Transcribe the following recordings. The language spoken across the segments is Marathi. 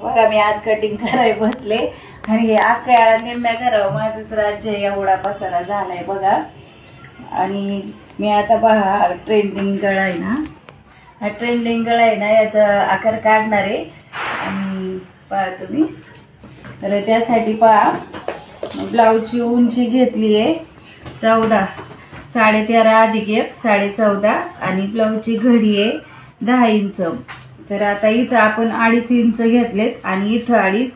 बघा मी आज कटिंग करायला बसले आणि हे अख्ख्या निम्म्या करावं माझंच राज्य एवढा पसारा झालाय बघा. आणि मी आता पहा ट्रेंडिंग गळा आहे ना, हा ट्रेंडिंग गळा आहे ना, याचा आकार काढणार आहे. आणि पहा तुम्ही, तर त्यासाठी पहा ब्लाऊजची उंची घेतली आहे 14, 13.5 अधिक 1 14.5 आणि ब्लाऊजची घडी आहे 10 इंच. तर आता इथं आपण 2.5 इंच घेतलेत आणि इथं 2.5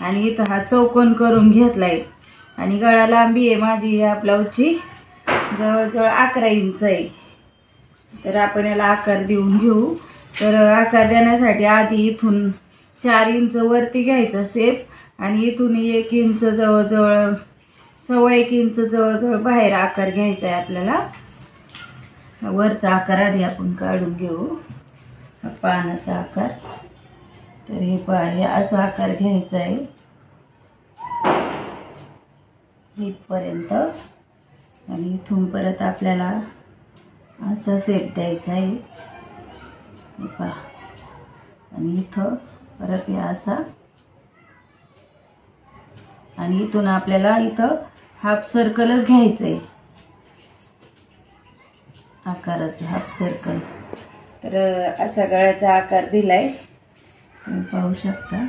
आणि इथं हा चौकोन करून घेतलाय. आणि गळा लांबी आहे माझी या ब्लाऊजची जवळजवळ 11 इंच आहे. तर आपण याला आकार देऊन घेऊ. तर आकार देण्यासाठी आधी इथून 4 इंच वरती घ्यायचा सेप आणि इथून 1 इंच जवळजवळ 1.25 इंच जवळजवळ बाहेर आकार घ्यायचा आहे आपल्याला. वरचा आकार आधी आपण काढून घेऊ, पानाचा आकार. तर हे पहा, हे असा आकार घ्यायचा आहे इथपर्यंत आणि इथून परत आपल्याला असा सेप द्यायचा आहे. हे पहा, आणि इथं परत हे असा आणि इथून आपल्याला इथं हाफ सर्कलच घ्यायचं आहे, आकाराचा हाफ सर्कल. तर असा गळ्याचा आकार दिलाय तुम्ही पाहू शकता.